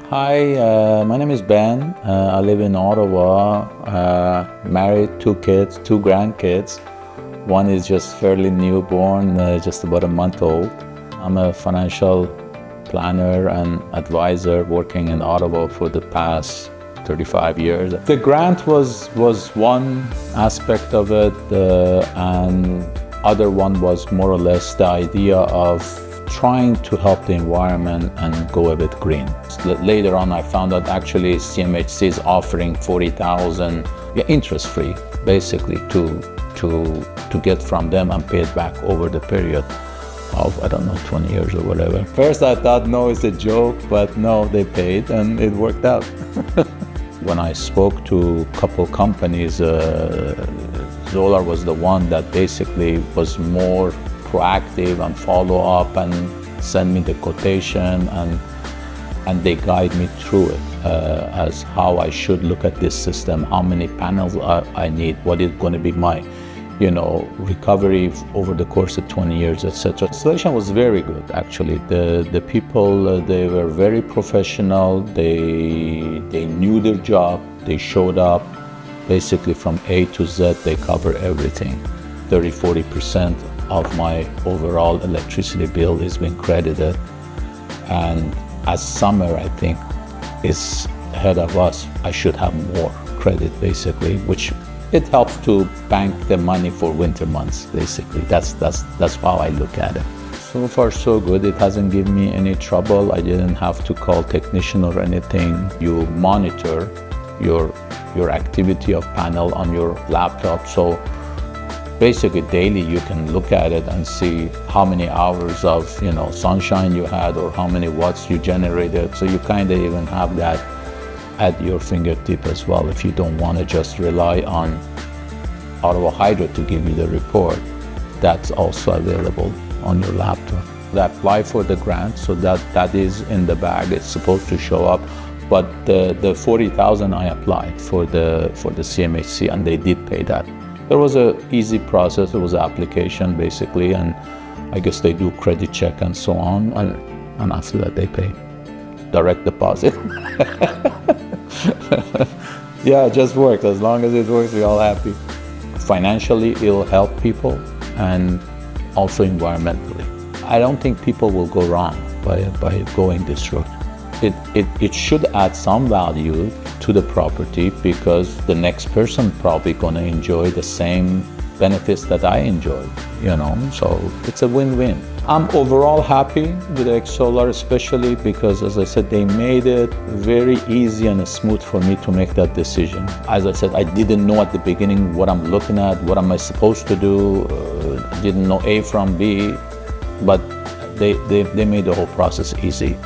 Hi, my name is Ben. I live in Ottawa, married, 2 kids, 2 grandkids. One is just fairly newborn, just about a month old. I'm a financial planner and advisor working in Ottawa for the past 35 years. The grant was one aspect of it, and other one was more or less the idea of trying to help the environment and go a bit green. Later on, I found out actually CMHC is offering $40,000 interest-free, basically, to get from them and pay it back over the period of, I don't know, 20 years or whatever. First I thought, no, it's a joke, but no, they paid and it worked out. When I spoke to a couple companies, Solar was the one that basically was more proactive and follow up and send me the quotation, and they guide me through it as how I should look at this system, how many panels I need, what is going to be my recovery over the course of 20 years, etc. Installation was very good, actually. The people, they were very professional. They knew their job. They showed up. Basically from A to Z, they cover everything. 30-40% of my overall electricity bill is being credited. And as summer, I think, is ahead of us, I should have more credit, basically, which it helps to bank the money for winter months, basically. That's how I look at it. So far, so good. It hasn't given me any trouble. I didn't have to call technician or anything. You monitor your activity of panel on your laptop. So basically daily you can look at it and see how many hours of sunshine you had or how many watts you generated. So you kind of even have that at your fingertip as well. If you don't want to just rely on Ottawa Hydro to give you the report, that's also available on your laptop. I apply for the grant, so that is in the bag. It's supposed to show up. But the $40,000 I applied for the CMHC, and they did pay that. There was an easy process. It was an application, basically, and I guess they do credit check and so on, and after that they pay. Direct deposit. Yeah, it just works. As long as it works, we're all happy. Financially, it'll help people, and also environmentally. I don't think people will go wrong by going this route. It should add some value to the property, because the next person probably gonna enjoy the same benefits that I enjoyed, so it's a win-win. I'm overall happy with XOLAR, especially because, as I said, they made it very easy and smooth for me to make that decision. As I said, I didn't know at the beginning what I'm looking at, what am I supposed to do, didn't know A from B, but they made the whole process easy.